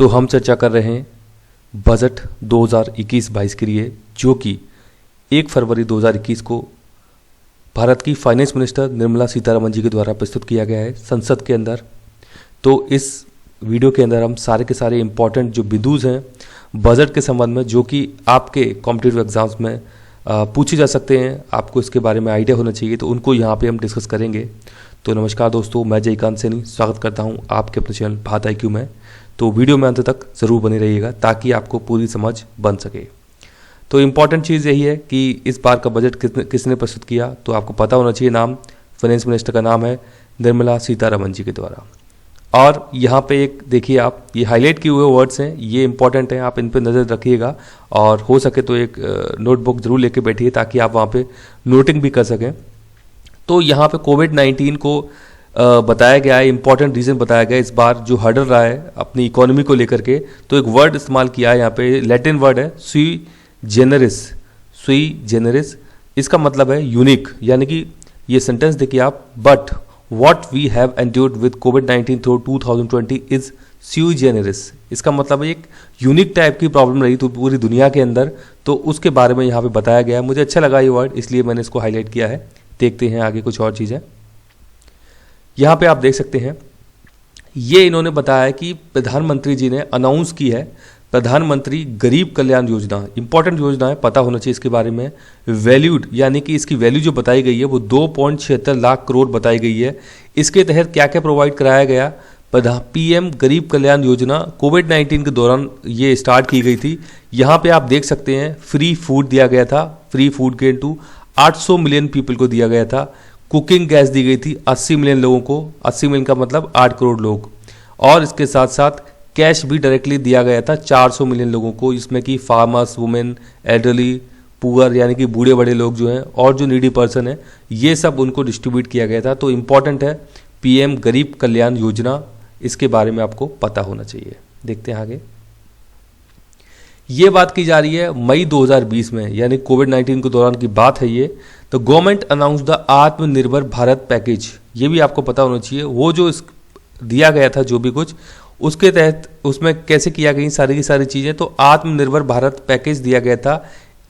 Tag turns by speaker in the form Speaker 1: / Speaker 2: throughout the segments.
Speaker 1: तो हम चर्चा कर रहे हैं बजट 2021-22 के लिए, जो कि 1 फरवरी 2021 को भारत की फाइनेंस मिनिस्टर निर्मला सीतारमण जी के द्वारा प्रस्तुत किया गया है संसद के अंदर। तो इस वीडियो के अंदर हम सारे के सारे इम्पॉर्टेंट जो बिंदुज हैं बजट के संबंध में, जो कि आपके कॉम्पिटिटिव एग्जाम्स में पूछे जा सकते हैं, आपको इसके बारे में आइडिया होना चाहिए, तो उनको यहाँ पे हम डिस्कस करेंगे। तो नमस्कार दोस्तों, मैं जयकांत सैनी स्वागत करता हूँ आपके अपने चैनल बात IQ में। तो वीडियो में अंत तक ज़रूर बने रहिएगा ताकि आपको पूरी समझ बन सके। तो इम्पॉर्टेंट चीज़ यही है कि इस बार का बजट किसने प्रस्तुत किया, तो आपको पता होना चाहिए। नाम फाइनेंस मिनिस्टर का नाम है निर्मला सीतारमण जी के द्वारा। और यहाँ पे एक देखिए, आप ये हाईलाइट किए हुए वर्ड्स हैं, ये इंपॉर्टेंट हैं, आप इन पे नज़र रखिएगा और हो सके तो एक नोटबुक जरूर लेके बैठिए ताकि आप वहाँ पे नोटिंग भी कर सकें। तो यहाँ पे कोविड-19 को बताया गया है, इंपॉर्टेंट रीज़न बताया गया है इस बार जो हर्डल रहा है अपनी इकोनॉमी को लेकर के। तो एक वर्ड इस्तेमाल किया है यहाँ पे, लैटिन वर्ड है सुई जेनरिस। इसका मतलब है यूनिक, यानी कि ये सेंटेंस देखिए आप, but what we have endured with COVID-19 through 2020 is sui generis। इसका मतलब एक यूनिक टाइप की प्रॉब्लम रही तो पूरी दुनिया के अंदर, तो उसके बारे में यहाँ पे बताया गया है। मुझे अच्छा लगा ये वर्ड, इसलिए मैंने इसको हाईलाइट किया है। देखते हैं आगे कुछ और चीज़ें। यहाँ पे आप देख सकते हैं, ये इन्होंने बताया है कि प्रधानमंत्री जी ने अनाउंस की है प्रधानमंत्री गरीब कल्याण योजना। इंपॉर्टेंट योजना है, पता होना चाहिए इसके बारे में। वैल्यूड, यानी कि इसकी वैल्यू जो बताई गई है वो 2.76 लाख करोड़ बताई गई है। इसके तहत क्या क्या प्रोवाइड कराया गया, PM गरीब कल्याण योजना कोविड-19 के दौरान ये स्टार्ट की गई थी। यहाँ पे आप देख सकते हैं फ्री फूड दिया गया था, फ्री फूड के टू 800 मिलियन पीपल को दिया गया था। कुकिंग गैस दी गई थी 80 मिलियन लोगों को, 80 मिलियन का मतलब 8 करोड़ लोग। और इसके साथ साथ कैश भी डायरेक्टली दिया गया था 400 मिलियन लोगों को, जिसमें कि फार्मर्स, वुमेन, एल्डरली, पुअर यानी कि बूढ़े बड़े लोग जो हैं और जो नीडी पर्सन है, ये सब उनको डिस्ट्रीब्यूट किया गया था। तो इम्पॉर्टेंट है PM गरीब कल्याण योजना, इसके बारे में आपको पता होना चाहिए। देखते हैं आगे। ये बात की जा रही है मई 2020 में, यानी कोविड-19 के दौरान की बात है ये। तो गवर्नमेंट अनाउंस द आत्मनिर्भर भारत पैकेज, ये भी आपको पता होना चाहिए। वो जो दिया गया था जो भी कुछ, उसके तहत उसमें कैसे किया गई सारी की सारी चीज़ें। तो आत्मनिर्भर भारत पैकेज दिया गया था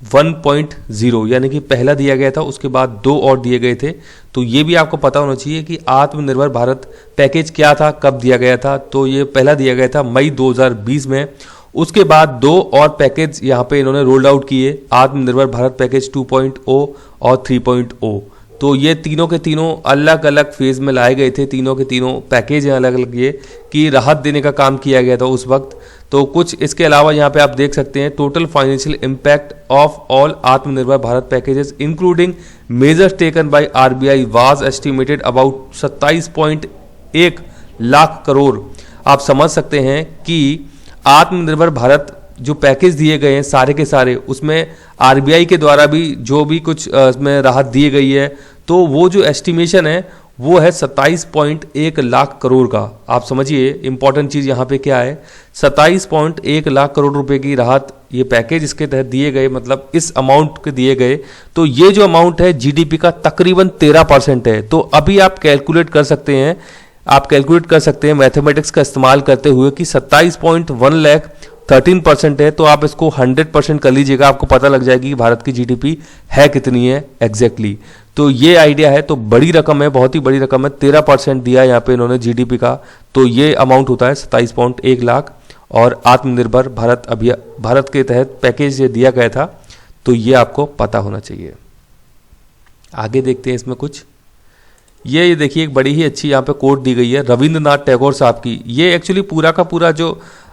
Speaker 1: 1.0, यानी कि पहला दिया गया था, उसके बाद 2 और दिए गए थे। तो ये भी आपको पता होना चाहिए कि आत्मनिर्भर भारत पैकेज क्या था, कब दिया गया था। तो ये पहला दिया गया था मई 2020 में। उसके बाद 2 और पैकेज यहाँ पे इन्होंने रोल्ड आउट किए, आत्मनिर्भर भारत पैकेज 2.0 और 3.0। तो ये तीनों के तीनों अलग अलग फेज में लाए गए थे, तीनों के तीनों पैकेज हैं अलग अलग, ये कि राहत देने का काम किया गया था उस वक्त। तो कुछ इसके अलावा यहाँ पे आप देख सकते हैं, total financial impact of all Atmanirbhar Bharat packages including measures taken by RBI was estimated about 27.1 lakh crore. आप समझ सकते हैं कि आत्मनिर्भर भारत जो पैकेज दिए गए हैं सारे के सारे, उसमें RBI के द्वारा भी जो भी कुछ इसमें राहत दी गई है, तो वो जो एस्टिमेशन है वो है 27.1 लाख करोड़ का। आप समझिए इंपॉर्टेंट चीज़ यहाँ पे क्या है, 27.1 लाख करोड़ रुपए की राहत ये पैकेज इसके तहत दिए गए, मतलब इस अमाउंट के दिए गए। तो ये जो अमाउंट है GDP का तकरीबन 13% है। तो अभी आप कैलकुलेट कर सकते हैं, मैथमेटिक्स का इस्तेमाल करते हुए कि 27.1 लाख 13% है। तो आप इसको 100% कर लीजिएगा, आपको पता लग जाएगी कि भारत की GDP है कितनी है एग्जैक्टली। तो ये आइडिया है, तो बड़ी रकम है, बहुत ही बड़ी रकम है। 13% दिया यहाँ पे इन्होंने GDP का, तो ये अमाउंट होता है 27.1 लाख। और आत्मनिर्भर भारत के तहत पैकेज ये दिया गया था, तो ये आपको पता होना चाहिए। आगे देखते हैं इसमें कुछ। ये देखिए एक बड़ी ही अच्छी यहाँ पे कोट दी गई है रविंद्रनाथ टैगोर साहब की। ये एक्चुअली पूरा का पूरा जो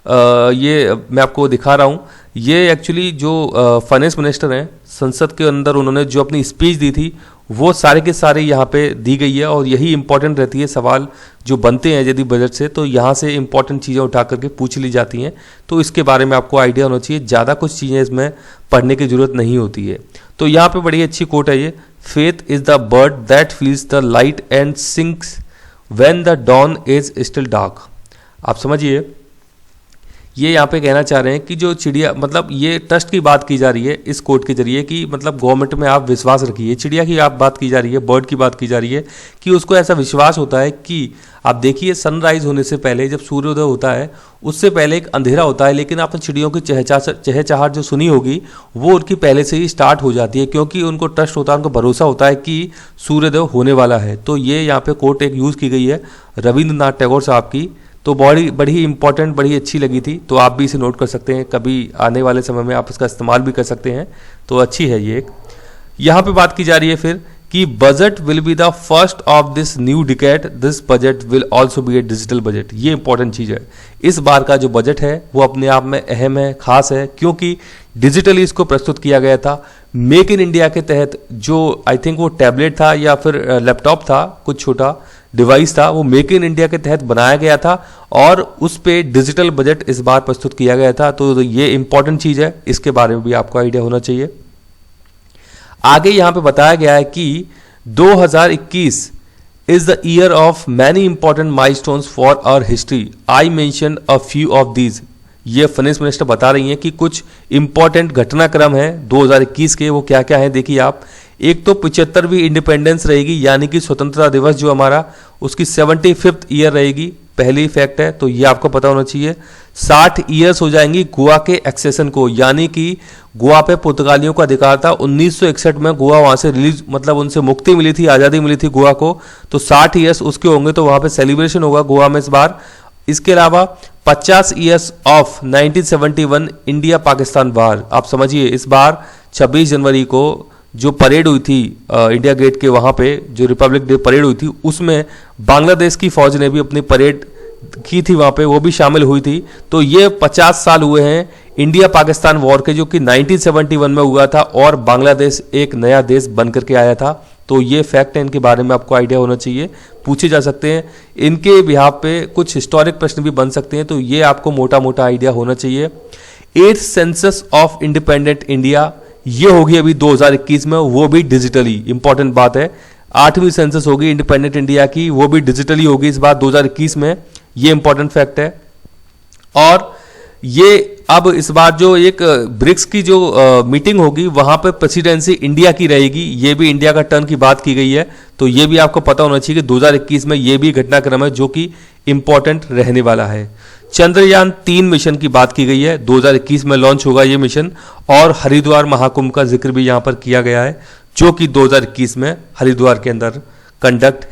Speaker 1: ये मैं आपको दिखा रहा हूँ, ये एक्चुअली जो फाइनेंस मिनिस्टर हैं संसद के अंदर, उन्होंने जो अपनी स्पीच दी थी वो सारे के सारे यहाँ पे दी गई है। और यही इंपॉर्टेंट रहती है, सवाल जो बनते हैं यदि बजट से, तो यहाँ से इंपॉर्टेंट चीज़ें उठा करके पूछ ली जाती हैं। तो इसके बारे में आपको आइडिया होना चाहिए, ज़्यादा कुछ चीज़ें इसमें पढ़ने की जरूरत नहीं होती है। तो यहाँ पे बड़ी अच्छी कोट है ये, faith is the bird that feels the light and sings when the dawn is still dark. आप समझिए, ये यहाँ पे कहना चाह रहे हैं कि जो चिड़िया, मतलब ये ट्रस्ट की बात की जा रही है इस कोट के जरिए कि मतलब गवर्नमेंट में आप विश्वास रखिए। चिड़िया की आप बात की जा रही है, बर्ड की बात की जा रही है कि उसको ऐसा विश्वास होता है कि आप देखिए सनराइज होने से पहले जब सूर्योदय होता है उससे पहले एक अंधेरा होता है, लेकिन आपने चिड़ियों की चहचहाहट जो सुनी होगी वो उनकी पहले से ही स्टार्ट हो जाती है, क्योंकि उनको ट्रस्ट होता है, उनको भरोसा होता है कि सूर्योदय होने वाला है। तो ये यहाँ पे कोट एक यूज़ की गई है रविंद्रनाथ टैगोर साहब की, तो बड़ी इंपॉर्टेंट, बड़ी अच्छी लगी थी, तो आप भी इसे नोट कर सकते हैं, कभी आने वाले समय में आप इसका इस्तेमाल भी कर सकते हैं, तो अच्छी है ये एक। यहाँ पे बात की जा रही है फिर कि budget will be the first of this new decade, this budget will also be A digital budget. ये इंपॉर्टेंट चीज़ है, इस बार का जो बजट है वो अपने आप में अहम है, खास है, क्योंकि डिजिटली इसको प्रस्तुत किया गया था। मेक इन इंडिया के तहत जो आई थिंक वो टैबलेट था या फिर लैपटॉप था, कुछ छोटा डिवाइस था, वो मेक इन इंडिया के तहत बनाया गया था और उस पे डिजिटल बजट इस बार प्रस्तुत किया गया था। तो ये इंपॉर्टेंट चीज़ है, इसके बारे में भी आपको आइडिया होना चाहिए। आगे यहाँ पे बताया गया है कि 2021 is the year of many important milestones for our history, I mention a few of these. ये फाइनेंस मिनिस्टर बता रही हैं कि कुछ इंपॉर्टेंट घटनाक्रम है 2021 के, वो क्या क्या है देखिए आप। एक तो 75वीं इंडिपेंडेंस रहेगी, यानी कि स्वतंत्रता दिवस जो हमारा, उसकी 75th ईयर रहेगी, पहली फैक्ट है, तो ये आपको पता होना चाहिए। 60 ईयर्स हो जाएंगी गोवा के एक्सेशन को, यानी कि गोवा पे पुर्तगालियों का अधिकार था, 1961 में गोवा वहां से रिलीज, मतलब उनसे मुक्ति मिली थी, आज़ादी मिली थी गोवा को, तो 60 ईयर्स उसके होंगे, तो वहां पे सेलिब्रेशन होगा गोवा में इस बार। इसके अलावा 50 ईयर्स ऑफ 1971 इंडिया पाकिस्तान वार। आप समझिए इस बार 26 जनवरी को जो परेड हुई थी इंडिया गेट के वहाँ पे, जो रिपब्लिक डे परेड हुई थी, उसमें बांग्लादेश की फौज ने भी अपनी परेड की थी वहाँ पे, वो भी शामिल हुई थी। तो ये 50 साल हुए हैं इंडिया पाकिस्तान वॉर के, जो कि 1971 में हुआ था और बांग्लादेश एक नया देश बन करके आया था। तो ये फैक्ट है, इनके बारे में आपको आइडिया होना चाहिए, पूछे जा सकते हैं, इनके बिहाफ पे कुछ हिस्टोरिक प्रश्न भी बन सकते हैं, तो ये आपको मोटा मोटा आइडिया होना चाहिए। 8th census of independent India ये होगी अभी 2021 में, वो भी डिजिटली, इंपॉर्टेंट बात है। 8वीं सेंसस होगी इंडिपेंडेंट इंडिया की, वो भी डिजिटली होगी इस बार 2021 में, ये इंपॉर्टेंट फैक्ट है। और ये अब इस बार जो एक ब्रिक्स की जो मीटिंग होगी वहां पे प्रेसिडेंसी इंडिया की रहेगी, ये भी इंडिया का टर्न की बात की गई है, तो ये भी आपको पता होना चाहिए कि 2021 में ये भी घटनाक्रम है जो कि इंपॉर्टेंट रहने वाला है। चंद्रयान 3 मिशन की बात की गई है, 2021 में लॉन्च होगा ये मिशन, और हरिद्वार महाकुंभ का जिक्र भी यहाँ पर किया गया है, जो कि 2021 में हरिद्वार के अंदर कंडक्ट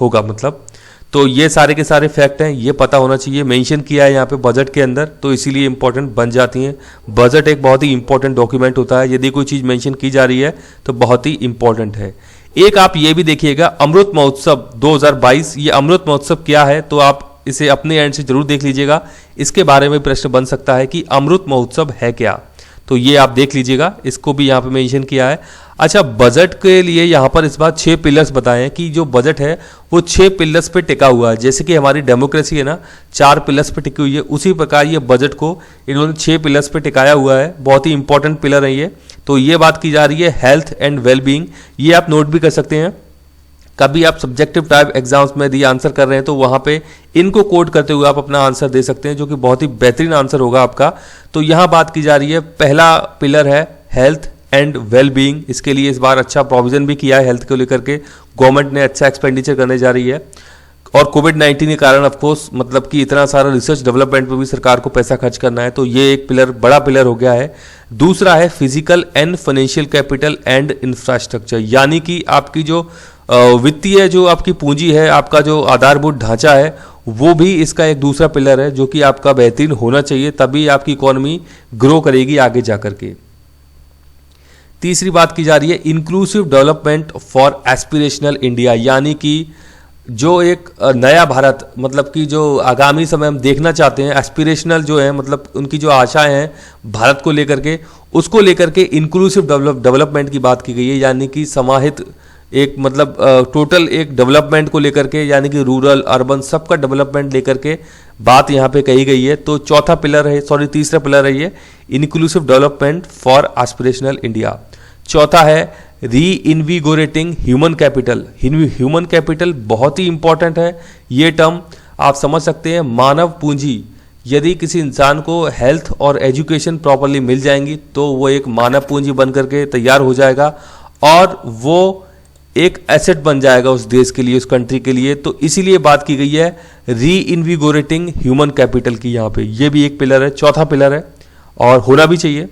Speaker 1: होगा मतलब। तो ये सारे के सारे फैक्ट हैं, ये पता होना चाहिए, मेंशन किया है यहाँ पे बजट के अंदर, तो इसीलिए इंपॉर्टेंट बन जाती हैं। बजट एक बहुत ही इंपॉर्टेंट डॉक्यूमेंट होता है, यदि कोई चीज़ मेंशन की जा रही है तो बहुत ही इंपॉर्टेंट है। एक आप ये भी देखिएगा अमृत महोत्सव 2022, ये अमृत महोत्सव क्या है, तो आप इसे अपने एंड से जरूर देख लीजिएगा, इसके बारे में प्रश्न बन सकता है कि अमृत महोत्सव है क्या, तो ये आप देख लीजिएगा, इसको भी यहाँ पे मेंशन किया है। अच्छा, बजट के लिए यहाँ पर इस बार 6 पिलर्स बताए हैं कि जो बजट है वो 6 पिलर्स पे टिका हुआ है, जैसे कि हमारी डेमोक्रेसी है ना 4 पिलर्स पे टिकी हुई है, उसी प्रकार ये बजट को इन्होंने 6 पिलर्स पे टिकाया हुआ है, बहुत ही इंपॉर्टेंट पिलर है ये। तो ये बात की जा रही है हेल्थ एंड वेलबींग, ये आप नोट भी कर सकते हैं, कभी आप सब्जेक्टिव टाइप एग्जाम्स में दिए आंसर कर रहे हैं तो वहाँ पे इनको कोड करते हुए आप अपना आंसर दे सकते हैं, जो कि बहुत ही बेहतरीन आंसर होगा आपका। तो यहाँ बात की जा रही है, पहला पिलर है हेल्थ एंड वेलबींग, इसके लिए इस बार अच्छा प्रोविजन भी किया है, हेल्थ को लेकर के गवर्नमेंट ने अच्छा एक्सपेंडिचर करने जा रही है। और कोविड-19 के कारण ऑफकोर्स मतलब कि इतना सारा रिसर्च डेवलपमेंट पे भी सरकार को पैसा खर्च करना है, तो ये एक पिलर, बड़ा पिलर हो गया है। दूसरा है physical and financial capital and infrastructure, यानी कि आपकी जो वित्तीय जो आपकी पूंजी है, आपका जो आधारभूत ढांचा है, वो भी इसका एक दूसरा पिलर है जो कि आपका बेहतरीन होना चाहिए, तभी आपकी इकोनॉमी ग्रो करेगी आगे जा करके। तीसरी बात की जा रही है inclusive development for aspirational India, यानी कि जो एक नया भारत, मतलब कि जो आगामी समय हम देखना चाहते हैं, एस्पिरेशनल जो है मतलब उनकी जो आशाएं हैं भारत को लेकर के, उसको लेकर के इंक्लूसिव डेवलपमेंट की बात की गई है, यानी कि समाहित एक मतलब टोटल एक डेवलपमेंट को लेकर के, यानी कि रूरल अर्बन सबका डेवलपमेंट लेकर के बात यहाँ पे कही गई है। तो चौथा पिलर है, तीसरा पिलर है ये inclusive development for aspirational India. चौथा है री इन्विगोरेटिंग ह्यूमन कैपिटल। ह्यूमन कैपिटल बहुत ही इंपॉर्टेंट है, ये टर्म आप समझ सकते हैं, मानव पूंजी, यदि किसी इंसान को हेल्थ और एजुकेशन प्रॉपरली मिल जाएंगी तो वो एक मानव पूंजी बन करके तैयार हो जाएगा और वो एक एसेट बन जाएगा उस देश के लिए, उस कंट्री के लिए। तो इसीलिए बात की गई है री इन्विगोरेटिंग ह्यूमन कैपिटल की। यहाँ पे ये भी एक पिलर है, चौथा पिलर है और होना भी चाहिए।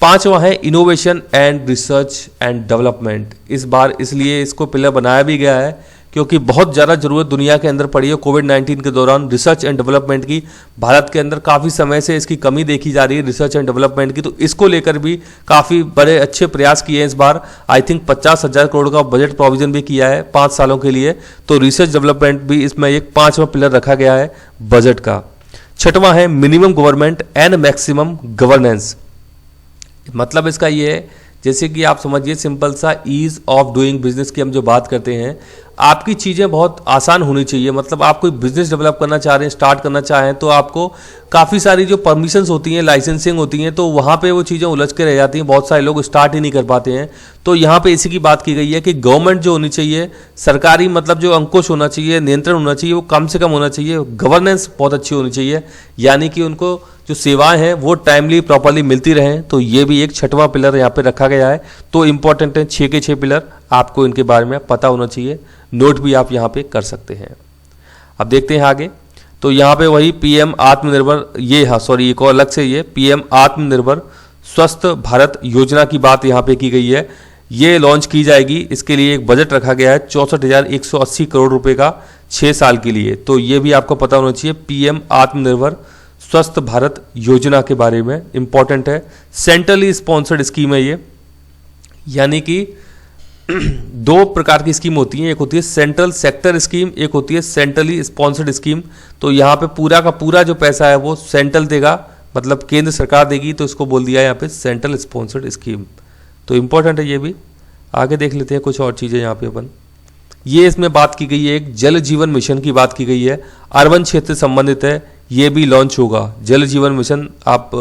Speaker 1: पांचवा है innovation and research and development. इस बार इसलिए इसको पिलर बनाया भी गया है क्योंकि बहुत ज़्यादा ज़रूरत दुनिया के अंदर पड़ी है कोविड-19 के दौरान रिसर्च एंड डेवलपमेंट की। भारत के अंदर काफ़ी समय से इसकी कमी देखी जा रही है रिसर्च एंड डेवलपमेंट की, तो इसको लेकर भी काफ़ी बड़े अच्छे प्रयास किए हैं इस बार। आई थिंक 50,000 करोड़ का बजट प्रोविजन भी किया है 5 सालों के लिए। तो रिसर्च डेवलपमेंट भी इसमें एक 5वां पिलर रखा गया है बजट का। छठवां है minimum government and maximum governance. मतलब इसका ये है, जैसे कि आप समझिए सिंपल सा ईज ऑफ डूइंग बिजनेस की हम जो बात करते हैं, आपकी चीज़ें बहुत आसान होनी चाहिए। मतलब आप कोई बिजनेस डेवलप करना चाह रहे हैं, स्टार्ट करना चाहें, तो आपको काफ़ी सारी जो परमिशंस होती हैं, लाइसेंसिंग होती हैं, तो वहाँ पे वो चीज़ें उलझ के रह जाती हैं। बहुत सारे लोग स्टार्ट ही नहीं कर पाते हैं। तो यहाँ पे इसी की बात की गई है कि गवर्नमेंट जो होनी चाहिए, सरकारी मतलब जो अंकुश होना चाहिए, नियंत्रण होना चाहिए, वो कम से कम होना चाहिए। गवर्नेंस बहुत अच्छी होनी चाहिए, यानी कि उनको जो सेवाएं हैं वो टाइमली प्रॉपरली मिलती रहें। तो ये भी एक छठवां पिलर यहाँ पे रखा गया है। तो इंपॉर्टेंट है 6 के 6 पिलर, आपको इनके बारे में पता होना चाहिए। नोट भी आप यहाँ पे कर सकते हैं। अब देखते हैं आगे। तो यहाँ पे वही पीएम आत्मनिर्भर, ये एक और अलग से ये पीएम आत्मनिर्भर स्वस्थ भारत योजना की बात यहाँ पे की गई है। ये लॉन्च की जाएगी, इसके लिए एक बजट रखा गया है 64,180 करोड़ रुपए का 6 साल के लिए। तो ये भी आपको पता होना चाहिए पीएम आत्मनिर्भर स्वस्थ भारत योजना के बारे में, इंपॉर्टेंट है। सेंट्रली स्पॉन्सर्ड स्कीम है ये, यानी कि 2 प्रकार की स्कीम होती हैं, एक होती है सेंट्रल सेक्टर स्कीम, एक होती है सेंट्रली स्पॉन्सर्ड स्कीम। तो यहाँ पे पूरा का पूरा जो पैसा है वो सेंट्रल देगा, मतलब केंद्र सरकार देगी, तो इसको बोल दिया है यहाँ पे सेंट्रल स्पॉन्सर्ड स्कीम। तो इंपॉर्टेंट है ये भी। आगे देख लेते हैं कुछ और चीज़ें यहाँ पे अपन। ये इसमें बात की गई है, एक जल जीवन मिशन की बात की गई है, अर्बन क्षेत्र से संबंधित है, ये भी लॉन्च होगा। जल जीवन मिशन आप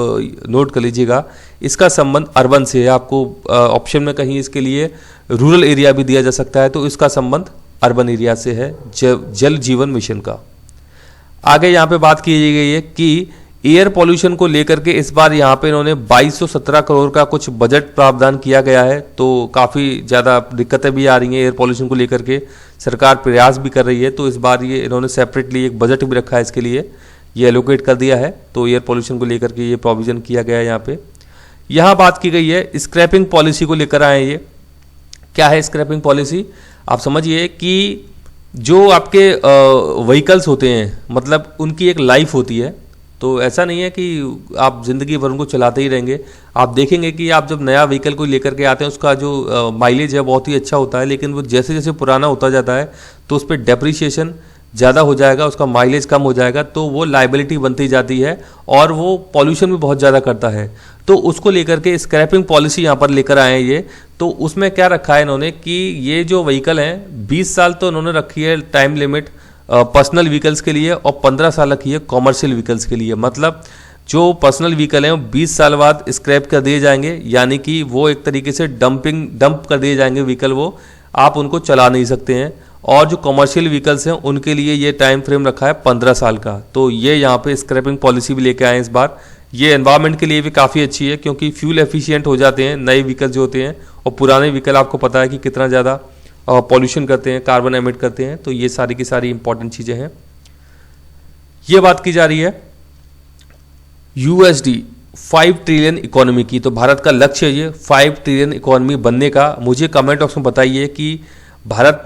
Speaker 1: नोट कर लीजिएगा, इसका संबंध अर्बन से है। आपको ऑप्शन में कहीं इसके लिए रूरल एरिया भी दिया जा सकता है, तो इसका संबंध अर्बन एरिया से है जल जीवन मिशन का। आगे यहाँ पे बात की गई है कि एयर पॉल्यूशन को लेकर के इस बार यहाँ पे इन्होंने 2217 करोड़ का कुछ बजट प्रावधान किया गया है। तो काफ़ी ज़्यादा दिक्कतें भी आ रही हैं एयर पॉल्यूशन को लेकर के, सरकार प्रयास भी कर रही है। तो इस बार ये इन्होंने सेपरेटली एक बजट भी रखा है, इसके लिए ये एलोकेट कर दिया है। तो एयर पॉल्यूशन को लेकर के ये प्रोविजन किया गया है यहाँ पे। यहाँ बात की गई है स्क्रैपिंग पॉलिसी को लेकर आए। ये क्या है स्क्रैपिंग पॉलिसी? आप समझिए कि जो आपके व्हीकल्स होते हैं, मतलब उनकी एक लाइफ होती है। तो ऐसा नहीं है कि आप ज़िंदगी भर उनको चलाते ही रहेंगे। आप देखेंगे कि आप जब नया व्हीकल को लेकर के आते हैं, उसका जो माइलेज है बहुत ही अच्छा होता है, लेकिन वो जैसे जैसे पुराना होता जाता है तो उस पर डेप्रिसिएशन ज़्यादा हो जाएगा, उसका माइलेज कम हो जाएगा, तो वो लाइबिलिटी बनती जाती है और वो पॉल्यूशन भी बहुत ज़्यादा करता है। तो उसको लेकर के स्क्रैपिंग पॉलिसी यहाँ पर लेकर आए हैं ये। तो उसमें क्या रखा है इन्होंने कि ये जो व्हीकल हैं 20 साल तो इन्होंने रखी है टाइम लिमिट पर्सनल व्हीकल्स के लिए, और 15 साल रखी है कॉमर्शियल व्हीकल्स के लिए। मतलब जो पर्सनल व्हीकल हैं वो 20 साल बाद स्क्रैप कर दिए जाएंगे, यानी कि वो एक तरीके से डंप कर दिए जाएंगे व्हीकल, वो आप उनको चला नहीं सकते हैं। और जो कमर्शियल व्हीकल्स हैं उनके लिए ये टाइम फ्रेम रखा है 15 साल का। तो ये यहाँ पे स्क्रैपिंग पॉलिसी भी लेके आए हैं इस बार। ये एनवायरनमेंट के लिए भी काफ़ी अच्छी है, क्योंकि फ्यूल एफिशिएंट हो जाते हैं नए व्हीकल जो होते हैं, और पुराने व्हीकल आपको पता है कि कितना ज़्यादा पॉल्यूशन करते हैं, कार्बन एमिट करते हैं। तो ये सारी की सारी इंपॉर्टेंट चीज़ें हैं। ये बात की जा रही है USD 5 ट्रिलियन इकोनॉमी की। तो भारत का लक्ष्य है ये 5 ट्रिलियन इकोनॉमी बनने का। मुझे कमेंट बॉक्स में बताइए कि भारत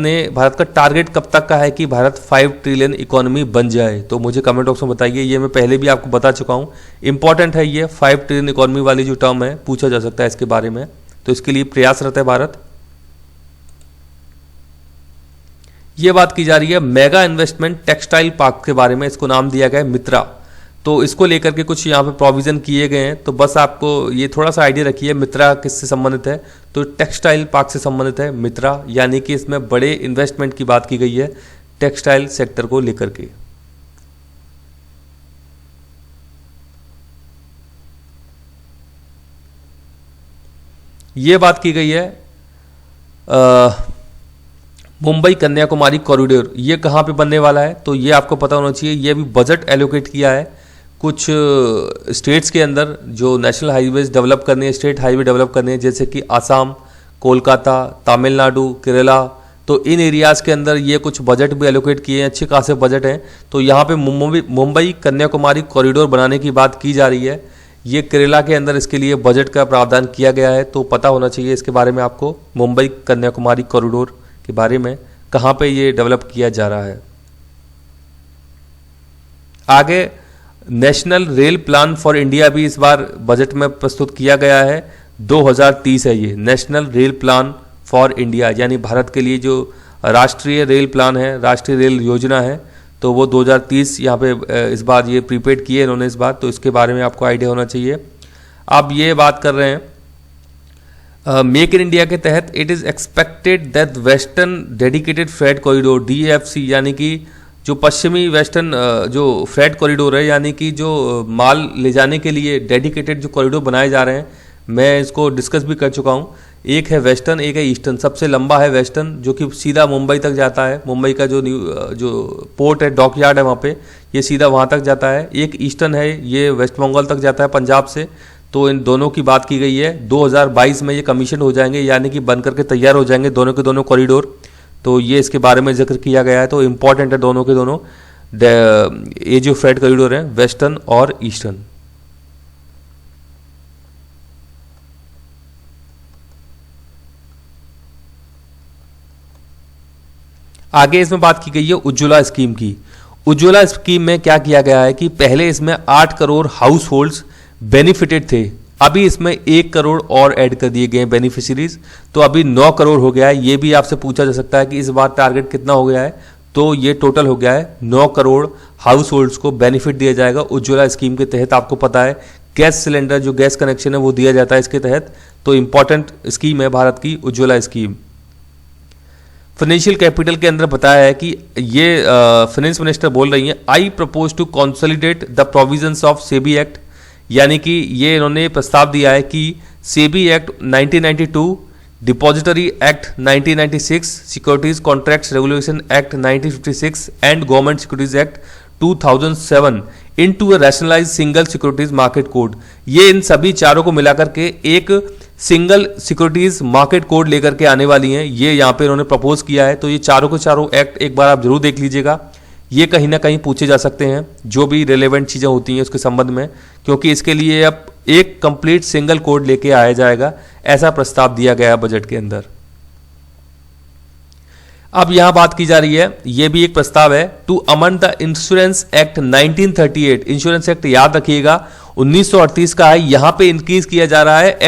Speaker 1: का टारगेट कब तक का है कि भारत 5 ट्रिलियन इकोनॉमी बन जाए। तो मुझे कमेंट बॉक्स में बताइए। ये मैं पहले भी आपको बता चुका हूँ, इंपॉर्टेंट है ये 5 ट्रिलियन इकोनॉमी वाली जो टर्म है, पूछा जा सकता है इसके बारे में। तो इसके लिए प्रयासरत है भारत। ये बात की जा रही है मेगा इन्वेस्टमेंट टेक्सटाइल पार्क के बारे में, इसको नाम दिया गया है मित्रा। तो इसको लेकर के कुछ यहाँ पे प्रोविज़न किए गए हैं। तो बस आपको ये थोड़ा सा आइडिया रखिए मित्रा किससे संबंधित है। तो टेक्सटाइल पार्क से संबंधित है मित्रा, यानी कि इसमें बड़े इन्वेस्टमेंट की बात की गई है टेक्सटाइल सेक्टर को लेकर के। ये बात की गई है मुंबई कन्याकुमारी कॉरिडोर, ये कहाँ पे बनने वाला है। तो ये आपको पता होना चाहिए। ये भी बजट एलोकेट किया है कुछ स्टेट्स के अंदर जो नेशनल हाईवेज डेवलप करने हैं, स्टेट हाईवे डेवलप करने हैं, जैसे कि आसाम, कोलकाता, तमिलनाडु, केरला, तो इन एरियाज़ के अंदर ये कुछ बजट भी एलोकेट किए हैं, अच्छे खासे बजट हैं। तो यहाँ पे मुंबई कन्याकुमारी कॉरिडोर बनाने की बात की जा रही है। ये केरला के अंदर इसके लिए बजट का प्रावधान किया गया है, तो पता होना चाहिए इसके बारे में आपको, मुंबई कन्याकुमारी कॉरिडोर के बारे में, कहाँ पे ये डेवलप किया जा रहा है। आगे national rail plan for India भी इस बार बजट में प्रस्तुत किया गया है। 2030 है ये national rail plan for India, यानी भारत के लिए जो राष्ट्रीय रेल प्लान है, राष्ट्रीय रेल योजना है, तो वो 2030 यहाँ पे इस बार ये प्रीपेड किए इन्होंने इस बार, तो इसके बारे में आपको आइडिया होना चाहिए। आप ये बात कर रहे हैं मेक इन इंडिया के तहत, it is expected that western dedicated freight corridor DFC, यानी कि जो पश्चिमी वेस्टर्न जो फ्रेट कॉरिडोर है, यानी कि जो माल ले जाने के लिए डेडिकेटेड जो कॉरिडोर बनाए जा रहे हैं, मैं इसको डिस्कस भी कर चुका हूँ। एक है वेस्टर्न, एक है ईस्टर्न। सबसे लंबा है वेस्टर्न, जो कि सीधा मुंबई तक जाता है। मुंबई का जो पोर्ट है, डॉक यार्ड है वहाँ पे, ये सीधा वहाँ तक जाता है। एक ईस्टर्न है, ये वेस्ट बंगाल तक जाता है पंजाब से। तो इन दोनों की बात की गई है। 2022 में ये कमीशन हो जाएंगे, यानी कि बन करके तैयार हो जाएंगे दोनों के दोनों कॉरिडोर। तो ये इसके बारे में जिक्र किया गया है, तो इम्पॉर्टेंट है दोनों के दोनों ये जो फ्रेट कॉरिडोर है, वेस्टर्न और ईस्टर्न। आगे इसमें बात की गई है उज्ज्वला स्कीम की। उज्ज्वला स्कीम में क्या किया गया है कि पहले इसमें 8 करोड़ हाउस होल्ड्स बेनिफिटेड थे, अभी इसमें 1 करोड़ और ऐड कर दिए गए बेनिफिशरीज, तो अभी 9 करोड़ हो गया है। ये भी आपसे पूछा जा सकता है कि इस बार टारगेट कितना हो गया है, तो ये टोटल हो गया है 9 करोड़ हाउस होल्ड्स को बेनिफिट दिया जाएगा उज्ज्वला स्कीम के तहत। आपको पता है गैस सिलेंडर, जो गैस कनेक्शन है, वो दिया जाता है इसके तहत। तो इंपॉर्टेंट स्कीम है भारत की उज्ज्वला स्कीम। फाइनेंशियल कैपिटल के अंदर बताया है कि ये फाइनेंस मिनिस्टर बोल रही हैं, I propose to consolidate the provisions of SEBI act, यानी कि ये इन्होंने प्रस्ताव दिया है कि SEBI act 1992, depository act 1996, securities contracts regulation act 1956 and government securities act 2007 into a rationalised single securities market code. ये इन सभी चारों को मिलाकर के एक सिंगल सिक्योरिटीज मार्केट कोड लेकर के आने वाली हैं, ये यहाँ पे इन्होंने प्रपोज किया है। तो ये चारों के चारों एक्ट एक बार आप जरूर देख लीजिएगा, ये कहीं ना कहीं पूछे जा सकते हैं जो भी रिलेवेंट चीज़ें होती हैं उसके संबंध में, क्योंकि इसके लिए अब एक कंप्लीट सिंगल कोड लेके आया जाएगा, ऐसा प्रस्ताव दिया गया है बजट के अंदर। अब यहां बात की जा रही है, यह भी एक प्रस्ताव है, to amend the insurance act 1938। Insurance act याद रखिएगा 1938 का है। यहां पे इंक्रीज किया जा रहा है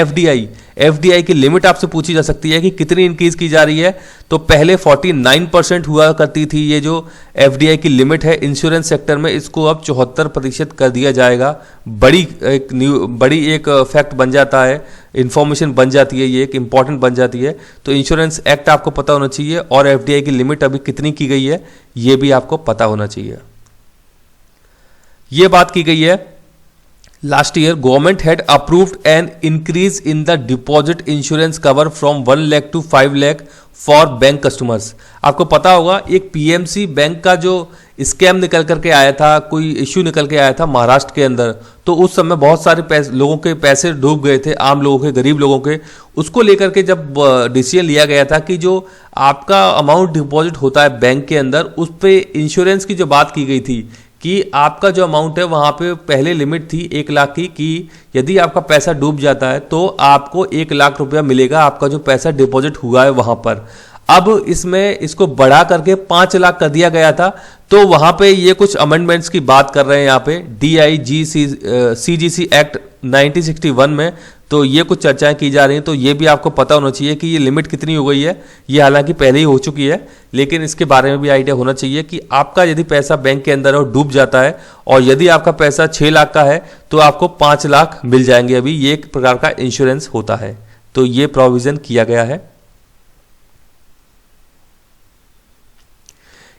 Speaker 1: एफडीआई की लिमिट आपसे पूछी जा सकती है कि कितनी इंक्रीज की जा रही है। तो पहले 49% हुआ करती थी ये जो एफडीआई की लिमिट है इंश्योरेंस सेक्टर में, इसको अब 74% कर दिया जाएगा। बड़ी एक फैक्ट बन जाता है, इंफॉर्मेशन बन जाती है, ये एक इंपॉर्टेंट बन जाती है। तो इंश्योरेंस एक्ट आपको पता होना चाहिए और एफडीआई की लिमिट अभी कितनी की गई है ये भी आपको पता होना चाहिए। ये बात की गई है, last year government had approved an increase in the deposit insurance cover from 1 lakh to 5 lakh for bank customers। आपको पता होगा एक पीएमसी बैंक का जो स्कैम निकल करके आया था, कोई इश्यू निकल के आया था महाराष्ट्र के अंदर, तो उस समय बहुत सारे लोगों के पैसे डूब गए थे, आम लोगों के, गरीब लोगों के। उसको लेकर के जब डिसीजन लिया गया था कि जो आपका अमाउंट डिपॉजिट होता है बैंक के अंदर, उस पर इंश्योरेंस की जो बात की गई थी कि आपका जो अमाउंट है वहाँ पे पहले लिमिट थी 1 लाख की, कि यदि आपका पैसा डूब जाता है तो आपको 1 लाख रुपया मिलेगा, आपका जो पैसा डिपॉजिट हुआ है वहाँ पर। अब इसमें इसको बढ़ा करके 5 लाख कर दिया गया था। तो वहाँ पे ये कुछ अमेंडमेंट्स की बात कर रहे हैं यहाँ पे CGC एक्ट 1961 में, तो ये कुछ चर्चाएं की जा रही हैं। तो ये भी आपको पता होना चाहिए कि ये लिमिट कितनी हो गई है। ये हालांकि पहले ही हो चुकी है, लेकिन इसके बारे में भी आइडिया होना चाहिए कि आपका यदि पैसा बैंक के अंदर और डूब जाता है और यदि आपका पैसा 6 लाख का है तो आपको 5 लाख मिल जाएंगे। अभी ये एक प्रकार का इंश्योरेंस होता है, तो ये प्रोविजन किया गया है।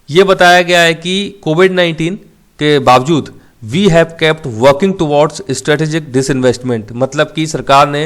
Speaker 1: ये बताया गया है कि कोविड-19 के बावजूद we have kept working towards strategic disinvestment, मतलब कि सरकार ने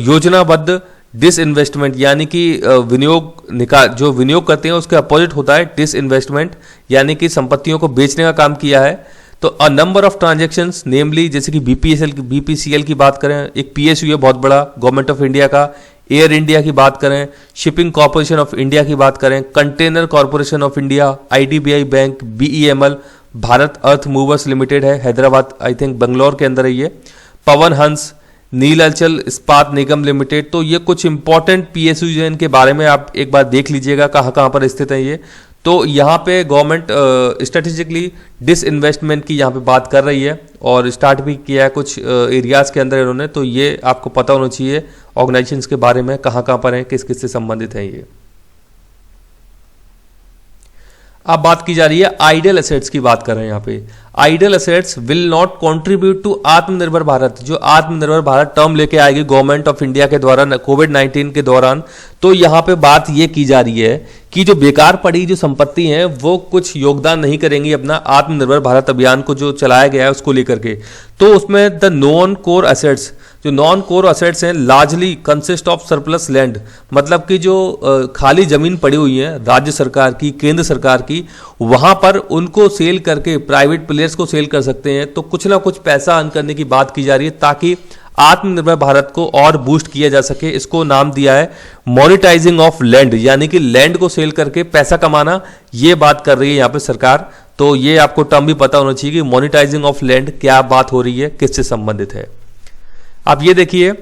Speaker 1: योजनाबद्ध डिसइन्वेस्टमेंट, यानी कि जो विनियोग करते हैं उसके अपोजिट होता है डिसइन्वेस्टमेंट, यानी कि संपत्तियों को बेचने का काम किया है। तो अ नंबर ऑफ ट्रांजेक्शन्स नेमली जैसे कि बीपीसीएल की बात करें, एक पीएसयू है बहुत बड़ा गवर्नमेंट ऑफ इंडिया का, एयर इंडिया की बात करें, शिपिंग कॉरपोरेशन ऑफ इंडिया की बात करें, container corporation of India, IDBI bank, BEML, Bharat earth movers limited है हैदराबाद, आई थिंक बंगलौर के अंदर है ये, पवन हंस, नीलाचल इस्पात निगम लिमिटेड। तो ये कुछ इंपॉर्टेंट पीएसयू हैं, इनके बारे में आप एक बार देख लीजिएगा कहाँ कहाँ पर स्थित है ये। तो यहाँ पे गवर्नमेंट स्ट्रेटेजिकली डिसइन्वेस्टमेंट की यहाँ पे बात कर रही है और स्टार्ट भी किया है कुछ एरियाज के अंदर इन्होंने। तो ये आपको पता होना चाहिए ऑर्गेनाइजेशंस के बारे में कहाँ कहाँ पर हैं, किस किस से संबंधित हैं ये। अब बात की जा रही है आइडल एसेट्स की बात कर रहे हैं यहाँ पे। Idle assets will not contribute to Aatmanirbhar Bharat, जो आत्मनिर्भर भारत टर्म लेके आएगी गवर्नमेंट ऑफ इंडिया के द्वारा कोविड-19 के दौरान। तो यहाँ पे बात ये की जा रही है कि जो बेकार पड़ी जो संपत्ति हैं वो कुछ योगदान नहीं करेंगी अपना आत्मनिर्भर भारत अभियान को जो चलाया गया है उसको लेकर के। तो उसमें द नॉन कोर एसेट्स, जो नॉन कोर एसेट्स हैं largely consist of surplus land, मतलब कि जो खाली जमीन पड़ी हुई है राज्य सरकार की, केंद्र सरकार की, वहां पर उनको सेल करके प्राइवेट प्लेयर्स को सेल कर सकते हैं। तो कुछ ना कुछ पैसा अर्न करने की बात की जा रही है ताकि आत्मनिर्भर भारत को और बूस्ट किया जा सके। इसको नाम दिया है मोनेटाइजिंग ऑफ लैंड, यानी कि लैंड को सेल करके पैसा कमाना, ये बात कर रही है यहाँ पे सरकार। तो ये आपको टर्म भी पता होना चाहिए कि मोनेटाइजिंग ऑफ लैंड क्या बात हो रही है, किससे संबंधित है। आप ये देखिए,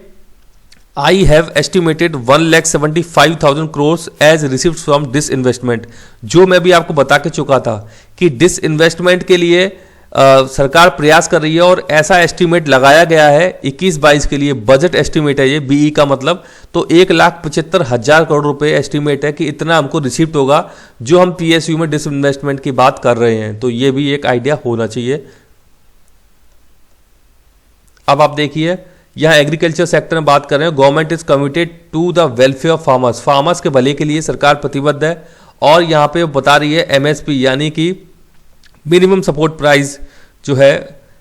Speaker 1: I have estimated 1,75,000 crores as received from disinvestment. जो मैं भी आपको बता के चुका था कि डिस इन्वेस्टमेंट के लिए सरकार प्रयास कर रही है और ऐसा एस्टिमेट लगाया गया है 21-22 के लिए, बजट एस्टिमेट है ये, बीई का मतलब। तो 1,75,000 करोड़ रुपए एस्टिमेट है कि इतना हमको रिसीव्ड होगा जो हम पीएसयू में डिस इन्वेस्टमेंट की बात कर रहे हैं। तो ये भी एक आइडिया होना चाहिए। अब आप देखिए, यहाँ एग्रीकल्चर सेक्टर में बात कर रहे हैं, government is committed to the welfare of farmers, farmers के भले के लिए सरकार प्रतिबद्ध है। और यहाँ पे बता रही है एमएसपी यानी कि मिनिमम सपोर्ट प्राइस जो है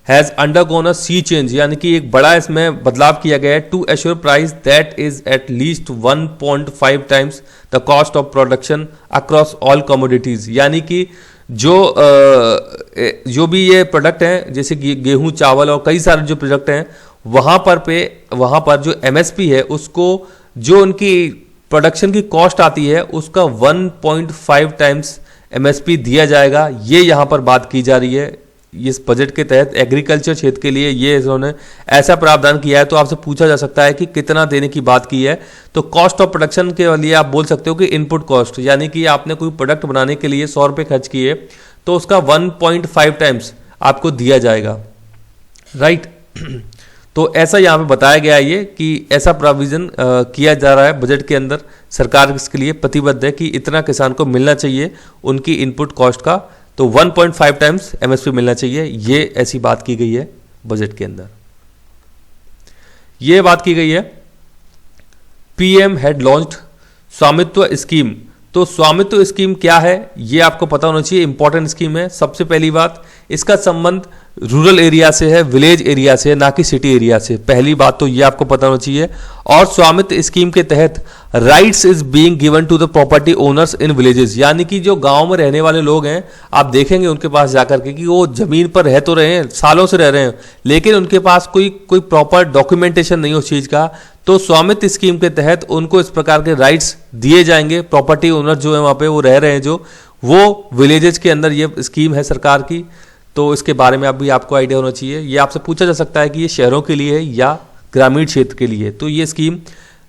Speaker 1: has undergone a sea change, यानी कि एक बड़ा इसमें बदलाव किया गया है to assure price that is at least 1.5 times the cost of production across all commodities. यानी कि जो भी ये प्रोडक्ट हैं जैसे गेहूं, चावल और कई सारे जो प्रोडक्ट हैं वहां पर जो एमएसपी है उसको जो उनकी प्रोडक्शन की कॉस्ट आती है उसका 1.5 टाइम्स एमएसपी दिया जाएगा। ये यहां पर बात की जा रही है इस बजट के तहत एग्रीकल्चर क्षेत्र के लिए। ये इन्होंने ऐसा प्रावधान किया है। तो आपसे पूछा जा सकता है कि कितना देने की बात की है। तो कॉस्ट ऑफ प्रोडक्शन के लिए आप बोल सकते हो कि इनपुट कॉस्ट, यानी कि आपने कोई प्रोडक्ट बनाने के लिए 100 रुपये खर्च किए तो उसका 1.5 टाइम्स आपको दिया जाएगा, राइट। तो ऐसा यहाँ पे बताया गया है ये कि ऐसा प्रोविजन किया जा रहा है बजट के अंदर। सरकार इसके लिए प्रतिबद्ध है कि इतना किसान को मिलना चाहिए उनकी इनपुट कॉस्ट का, तो 1.5 टाइम्स एमएसपी मिलना चाहिए। ये ऐसी बात की गई है बजट के अंदर। ये बात की गई है पीएम हैड लॉन्च्ड स्वामित्व स्कीम। तो स्वामित्व स्कीम क्या है ये आपको पता होना चाहिए, इंपॉर्टेंट स्कीम है। सबसे पहली बात, इसका संबंध रूरल एरिया से है, विलेज एरिया से, ना कि सिटी एरिया से। पहली बात तो ये आपको पता होना चाहिए। और स्वामित्व स्कीम के तहत rights is being given to the property owners in villages, यानी कि जो गांव में रहने वाले लोग हैं आप देखेंगे उनके पास जाकर के कि वो जमीन पर रह तो रहे हैं, सालों से रह रहे हैं, लेकिन उनके पास कोई प्रॉपर डॉक्यूमेंटेशन नहीं उस चीज का। तो स्वामित्व स्कीम के तहत उनको इस प्रकार के राइट्स दिए जाएंगे। प्रॉपर्टी ओनर जो है वहां पे वो रह रहे हैं, जो वो विलेजेस के अंदर ये स्कीम है सरकार की। तो इसके बारे में अभी आपको आइडिया होना चाहिए। ये आपसे पूछा जा सकता है कि ये शहरों के लिए है या ग्रामीण क्षेत्र के लिए। तो ये स्कीम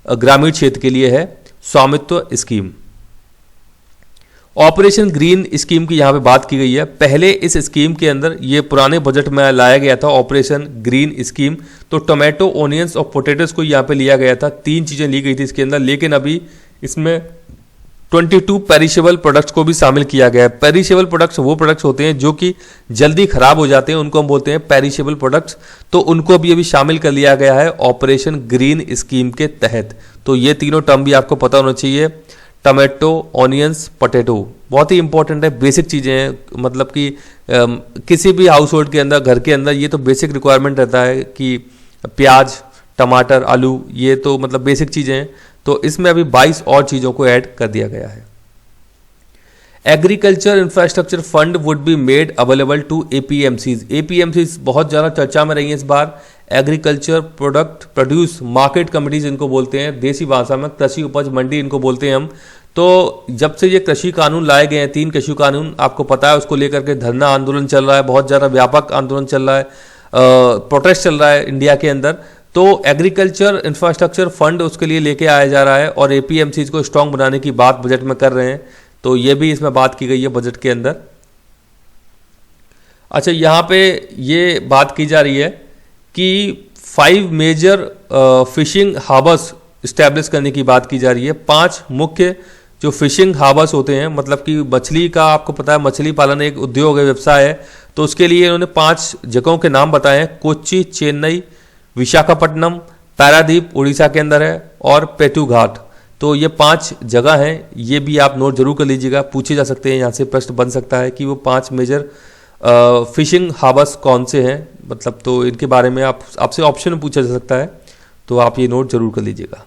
Speaker 1: ग्रामीण क्षेत्र के लिए है, स्वामित्व स्कीम। ऑपरेशन ग्रीन स्कीम की यहाँ पे बात की गई है। पहले इस स्कीम के अंदर ये पुराने बजट में लाया गया था ऑपरेशन ग्रीन स्कीम। तो टोमेटो, ओनियंस और पोटैटोस को यहाँ पे लिया गया था, 3 चीजें ली गई थी इसके अंदर। लेकिन अभी इसमें 22 पेरिशेबल प्रोडक्ट्स को भी शामिल किया गया है। पेरिशेबल प्रोडक्ट्स वो प्रोडक्ट्स होते हैं जो कि जल्दी खराब हो जाते हैं, उनको हम बोलते हैं पेरिशेबल प्रोडक्ट्स। तो उनको भी अभी शामिल कर लिया गया है ऑपरेशन ग्रीन स्कीम के तहत। तो ये तीनों टर्म भी आपको पता होना चाहिए, टमाटो, ऑनियंस, पोटैटो, बहुत ही इंपॉर्टेंट है, बेसिक चीज़ें हैं। मतलब कि किसी भी हाउस होल्ड के अंदर, घर के अंदर ये तो बेसिक रिक्वायरमेंट रहता है कि प्याज, टमाटर, आलू, ये तो मतलब बेसिक चीज़ें हैं। तो इसमें अभी 22 और चीज़ों को ऐड कर दिया गया है। Agriculture infrastructure fund would be made available to APMCs. APMCs बहुत ज़्यादा चर्चा में रही हैं इस बार। Agriculture product produce market committees इनको बोलते हैं, देसी भाषा में कृषि उपज मंडी इनको बोलते हैं हम। तो जब से ये कृषि कानून लाए गए हैं, 3 कृषि कानून आपको पता है, उसको लेकर के धरना आंदोलन चल रहा है, बहुत ज़्यादा व्यापक आंदोलन चल रहा है, प्रोटेस्ट चल रहा है इंडिया के अंदर। तो एग्रीकल्चर इंफ्रास्ट्रक्चर फंड उसके लिए लेके आया जा रहा है और एपीएमसीज को स्ट्रांग बनाने की बात बजट में कर रहे हैं। तो ये भी इसमें बात की गई है बजट के अंदर। अच्छा, यहाँ पे ये बात की जा रही है कि 5 मेजर फिशिंग हार्बर्स इस्टेब्लिश करने की बात की जा रही है। 5 मुख्य जो फिशिंग हार्बर्स होते हैं, मतलब कि मछली का आपको पता है, मछली पालन एक उद्योग है, व्यवसाय है। तो उसके लिए इन्होंने 5 जगहों के नाम बताए हैं। कोच्चि, चेन्नई, विशाखापट्टनम, पारादीप उड़ीसा के अंदर है, और पेटूघाट। तो ये 5 जगह हैं, ये भी आप नोट जरूर कर लीजिएगा, पूछे जा सकते हैं, यहाँ से प्रश्न बन सकता है कि वो 5 मेजर फिशिंग हार्बर्स कौन से हैं, मतलब तो इनके बारे में आपसे ऑप्शन में पूछा जा सकता है, तो आप ये नोट जरूर कर लीजिएगा।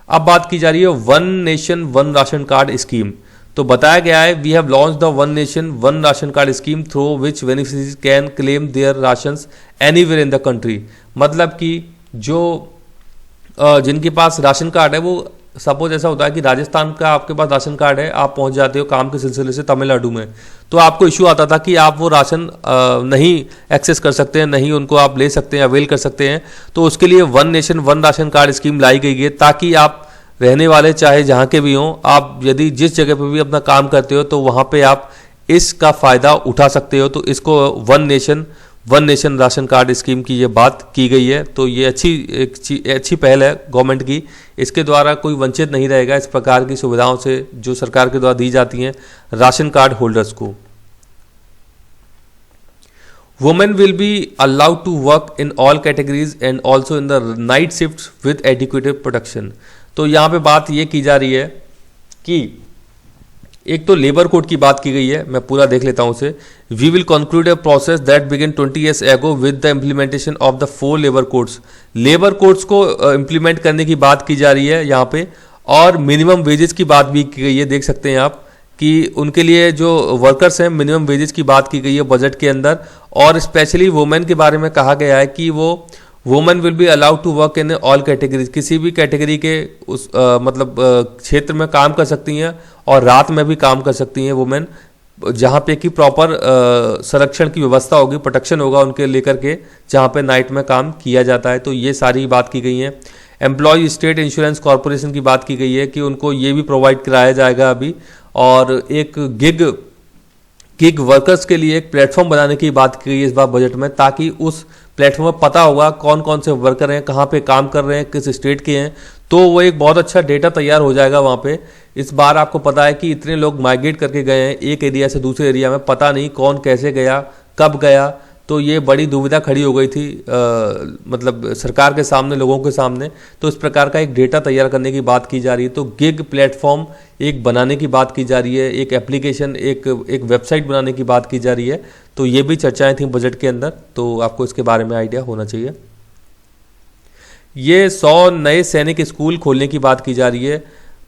Speaker 1: अब बात की जा रही है one nation one ration card scheme. तो बताया गया है we have launch the one nation one ration card scheme through which beneficiaries can claim their rations anywhere in the country. मतलब कि जो जिनके पास राशन कार्ड है, वो सपोज ऐसा होता है कि राजस्थान का आपके पास राशन कार्ड है, आप पहुंच जाते हो काम के सिलसिले से तमिलनाडु में, तो आपको इशू आता था कि आप वो राशन नहीं एक्सेस कर सकते हैं, नहीं उनको आप ले सकते हैं, अवेल कर सकते हैं। तो उसके लिए one nation one ration card scheme लाई गई है, ताकि आप रहने वाले चाहे जहाँ के भी हों, आप यदि जिस जगह पर भी अपना काम करते हो तो वहाँ पे आप इसका फ़ायदा उठा सकते हो। तो इसको one nation ration card scheme की ये बात की गई है। तो ये अच्छी पहल है गवर्नमेंट की। इसके द्वारा कोई वंचित नहीं रहेगा इस प्रकार की सुविधाओं से जो सरकार के द्वारा दी जाती हैं राशन कार्ड होल्डर्स को। Women will be allowed to work in all categories and also in the night shift with adequated protection. तो यहाँ पे बात ये की जा रही है कि एक तो लेबर कोड की बात की गई है, मैं पूरा देख लेता हूं उसे। We will conclude a process that begin 20 years ago with the implementation of the 4 labour codes. Labour codes को इम्प्लीमेंट करने की बात की जा रही है यहाँ पे, और मिनिमम वेजेस की बात भी की गई है। देख सकते हैं आप कि उनके लिए जो वर्कर्स हैं मिनिमम वेजेस की बात की गई है बजट के अंदर। और स्पेशली वुमेन के बारे में कहा गया है कि वो women will be allowed to work in all categories, किसी भी कैटेगरी के उस क्षेत्र में काम कर सकती हैं, और रात में भी काम कर सकती हैं वुमेन, जहाँ पे कि प्रॉपर संरक्षण की व्यवस्था होगी, प्रोटेक्शन होगा उनके लेकर के, जहाँ पे नाइट में काम किया जाता है। तो ये सारी बात की गई है। एम्प्लॉय स्टेट इंश्योरेंस कॉरपोरेशन की बात की गई है कि उनको ये भी प्रोवाइड कराया जाएगा अभी। और एक गिग वर्कर्स के लिए एक प्लेटफॉर्म बनाने की बात की गई है इस बार बजट में, ताकि उस प्लेटफॉर्म पर पता होगा कौन कौन से वर्कर हैं, कहाँ पे काम कर रहे हैं, किस स्टेट के हैं। तो वो एक बहुत अच्छा डेटा तैयार हो जाएगा वहाँ पे। इस बार आपको पता है कि इतने लोग माइग्रेट करके गए हैं एक एरिया से दूसरे एरिया में, पता नहीं कौन कैसे गया, कब गया। तो ये बड़ी दुविधा खड़ी हो गई थी मतलब सरकार के सामने, लोगों के सामने। तो इस प्रकार का एक डेटा तैयार करने की बात की जा रही है। तो गिग प्लेटफॉर्म एक बनाने की बात की जा रही है, एक एप्लीकेशन, एक वेबसाइट बनाने की बात की जा रही है। तो ये भी चर्चाएं थी बजट के अंदर, तो आपको इसके बारे में आइडिया होना चाहिए। ये 100 नए सैनिक स्कूल खोलने की बात की जा रही है।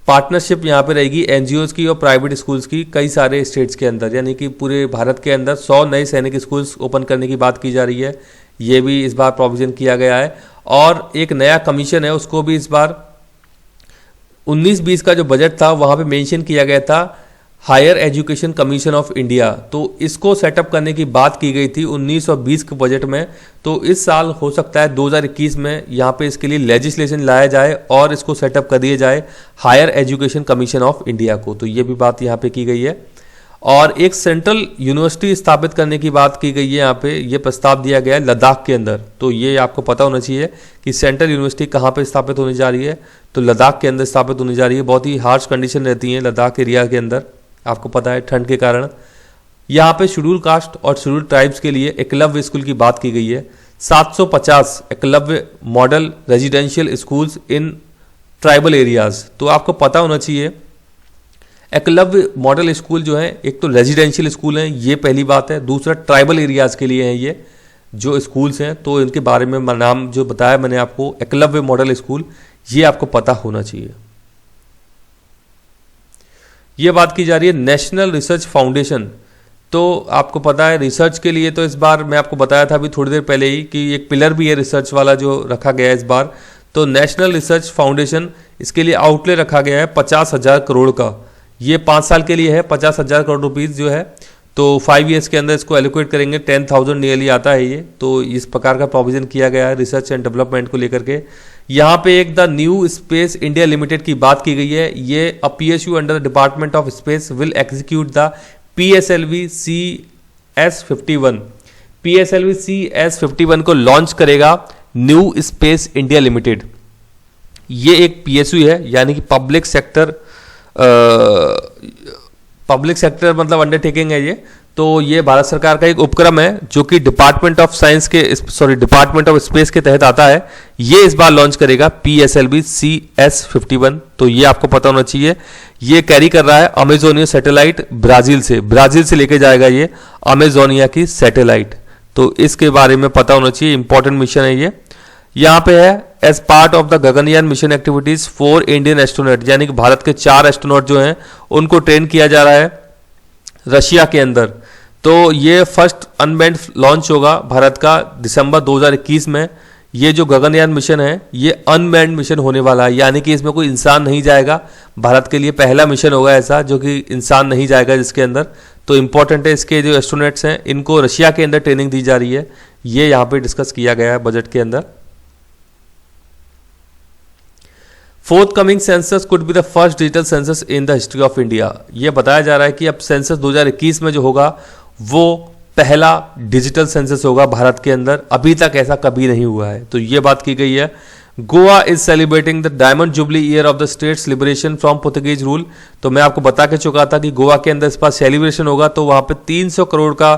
Speaker 1: पार्टनरशिप यहाँ पे रहेगी एनजीओज की और प्राइवेट स्कूल्स की कई सारे स्टेट्स के अंदर, यानी कि पूरे भारत के अंदर 100 नए सैनिक स्कूल्स ओपन करने की बात की जा रही है। ये भी इस बार प्रोविजन किया गया है। और एक नया कमीशन है, उसको भी इस बार 19-20 का जो बजट था वहाँ पे मेंशन किया गया था, higher education commission of India. तो इसको सेटअप करने की बात की गई थी 19 और 20 के बजट में। तो इस साल हो सकता है 2021 में यहाँ पे इसके लिए लेजिस्लेशन लाया जाए और इसको सेटअप कर दिया जाए higher education commission of India को। तो ये भी बात यहाँ पे की गई है। और एक सेंट्रल यूनिवर्सिटी स्थापित करने की बात की गई है यहाँ पे, ये प्रस्ताव दिया गया है लद्दाख के अंदर। तो ये आपको पता होना चाहिए कि सेंट्रल यूनिवर्सिटी कहाँ पे स्थापित होने जा रही है, तो लद्दाख के अंदर स्थापित होने जा रही है। बहुत ही हार्श कंडीशन रहती है लद्दाख एरिया के अंदर, आपको पता है ठंड के कारण। यहाँ पे शेड्यूल कास्ट और शेड्यूल ट्राइब्स के लिए एकलव्य स्कूल की बात की गई है। 750 Eklavya model residential schools in tribal areas. तो आपको पता होना चाहिए एकलव्य मॉडल स्कूल जो है, एक तो रेजिडेंशियल स्कूल हैं, ये पहली बात है। दूसरा ट्राइबल एरियाज के लिए हैं ये जो स्कूल्स हैं। तो इनके बारे में नाम जो बताया मैंने आपको, एकलव्य मॉडल स्कूल, ये आपको पता होना चाहिए। ये बात की जा रही है नेशनल रिसर्च फाउंडेशन। तो आपको पता है रिसर्च के लिए तो इस बार मैं आपको बताया था अभी थोड़ी देर पहले ही कि एक पिलर भी है रिसर्च वाला जो रखा गया है इस बार। तो नेशनल रिसर्च फाउंडेशन, इसके लिए आउटले रखा गया है 50,000 करोड़ का। ये 5 साल के लिए है, 50,000 करोड़ रुपीज़ जो है, तो 5 ईयर्स के अंदर इसको एलोकेट करेंगे। 10,000 नियरली आता है ये। तो इस प्रकार का प्रोविजन किया गया है रिसर्च एंड डेवलपमेंट को लेकर के। यहाँ पे एक the new space India limited की बात की गई है। ये PSU under the department of space will execute the PSLV CS51। PSLV CS51 को लॉन्च करेगा न्यू स्पेस इंडिया लिमिटेड। ये एक PSU है, यानी कि पब्लिक सेक्टर मतलब अंडरटेकिंग है ये। तो ये भारत सरकार का एक उपक्रम है जो कि डिपार्टमेंट ऑफ स्पेस के तहत आता है। ये इस बार लॉन्च करेगा PSLV CS51। तो ये आपको पता होना चाहिए। ये कैरी कर रहा है अमेजोनिया सैटेलाइट ब्राजील से लेके जाएगा ये अमेजोनिया की सैटेलाइट। तो इसके बारे में पता होना चाहिए, इंपॉर्टेंट मिशन है ये। यहाँ पे है as part of the Gaganyaan mission activities 4 Indian astronaut, यानी कि भारत के 4 एस्ट्रोनॉट जो हैं उनको ट्रेन किया जा रहा है रशिया के अंदर। तो ये फर्स्ट अनमैन्ड लॉन्च होगा भारत का दिसंबर 2021 में। ये जो गगनयान मिशन है ये अनमैन्ड मिशन होने वाला है, यानी कि इसमें कोई इंसान नहीं जाएगा। भारत के लिए पहला मिशन होगा ऐसा जो कि इंसान नहीं जाएगा जिसके अंदर। तो इंपॉर्टेंट है, इसके जो एस्ट्रोनॉट्स हैं इनको रशिया के अंदर ट्रेनिंग दी जा रही है। ये यहाँ पे डिस्कस किया गया है बजट के अंदर। Forthcoming census could be the first digital census in the history of India. ये बताया जा रहा है कि अब सेंसस 2021 में जो होगा वो पहला डिजिटल सेंसस होगा भारत के अंदर। अभी तक ऐसा कभी नहीं हुआ है। तो ये बात की गई है। Goa is celebrating the diamond jubilee year of the states liberation from Portuguese rule. तो मैं आपको बता के चुका था कि गोवा के अंदर इस बार सेलिब्रेशन होगा। तो वहां पे 300 करोड़ का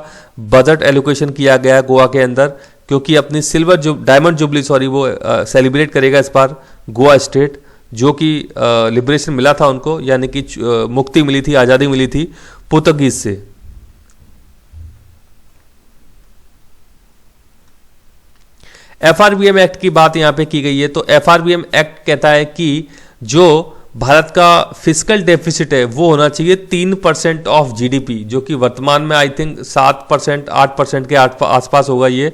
Speaker 1: बजट एलोकेशन किया गया है गोवा के अंदर, क्योंकि अपनी डायमंड जुबली वो सेलिब्रेट करेगा इस बार गोवा स्टेट, जो कि लिबरेशन मिला था उनको, यानी कि मुक्ति मिली थी, आज़ादी मिली थी पुर्तगीज से। FRBM एक्ट की बात यहां पे की गई है। तो FRBM एक्ट कहता है कि जो भारत का फिस्कल डेफिसिट है वो होना चाहिए 3% ऑफ GDP, जो कि वर्तमान में आई थिंक 7%, 8% के आसपास होगा ये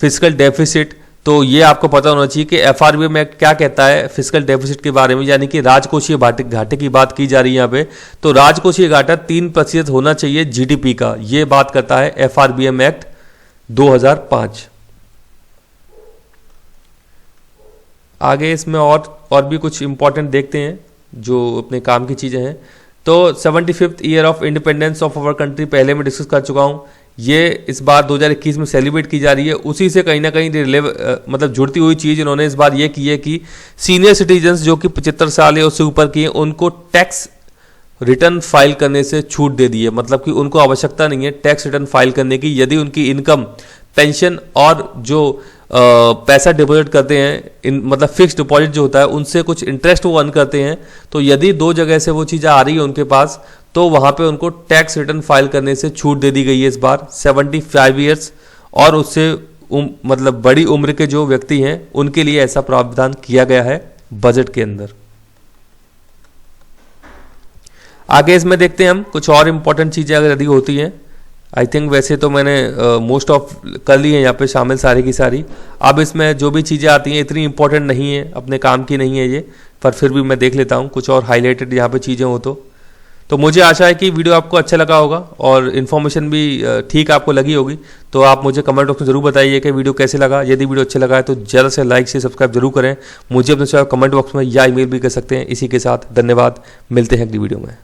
Speaker 1: फिस्कल डेफिसिट। तो ये आपको पता होना चाहिए कि FRBM एक्ट क्या कहता है फिस्कल डेफिसिट के बारे में, यानी कि राजकोषीय घाटे की बात की जा रही है यहाँ पे। तो राजकोषीय घाटा 3% होना चाहिए GDP का, ये बात करता है FRBM एक्ट 2005। आगे इसमें और भी कुछ इंपॉर्टेंट देखते हैं जो अपने काम की चीज़ें हैं। तो 75th year of independence of our country पहले मैं डिस्कस कर चुका हूँ। ये इस बार 2021 में सेलिब्रेट की जा रही है। उसी से कहीं ना कहीं मतलब जुड़ती हुई चीज़ इन्होंने इस बार ये की है कि सीनियर सिटीजन्स जो कि 75 साल या उससे ऊपर की हैं उनको टैक्स रिटर्न फाइल करने से छूट दे दी है। मतलब कि उनको आवश्यकता नहीं है टैक्स रिटर्न फाइल करने की, यदि उनकी इनकम, पेंशन और जो पैसा डिपॉजिट करते हैं मतलब फिक्स डिपॉजिट जो होता है उनसे कुछ इंटरेस्ट वो अर्न करते हैं। तो यदि 2 जगह से वो चीज़ें आ रही है उनके पास, तो वहाँ पे उनको टैक्स रिटर्न फाइल करने से छूट दे दी गई है इस बार। 75 ईयर्स और उससे मतलब बड़ी उम्र के जो व्यक्ति हैं उनके लिए ऐसा प्रावधान किया गया है बजट के अंदर। आगे इसमें देखते हैं हम कुछ और इंपॉर्टेंट चीज़ें अगर यदि होती हैं। आई थिंक वैसे तो मैंने मोस्ट ऑफ कर ली है यहाँ पे शामिल सारी की सारी। अब इसमें जो भी चीज़ें आती हैं इतनी इंपॉर्टेंट नहीं है, अपने काम की नहीं है ये, पर फिर भी मैं देख लेता हूँ कुछ और हाईलाइटेड यहाँ पे चीज़ें हो तो मुझे आशा है कि वीडियो आपको अच्छा लगा होगा और इन्फॉर्मेशन भी ठीक आपको लगी होगी। तो आप मुझे कमेंट बॉक्स में जरूर बताइए कि वीडियो कैसे लगा। यदि वीडियो अच्छा लगा है तो ज़्यादा से लाइक से सब्सक्राइब जरूर करें। मुझे अपने कमेंट बॉक्स में या ईमेल भी कर सकते हैं। इसी के साथ धन्यवाद, मिलते हैं अगली वीडियो में।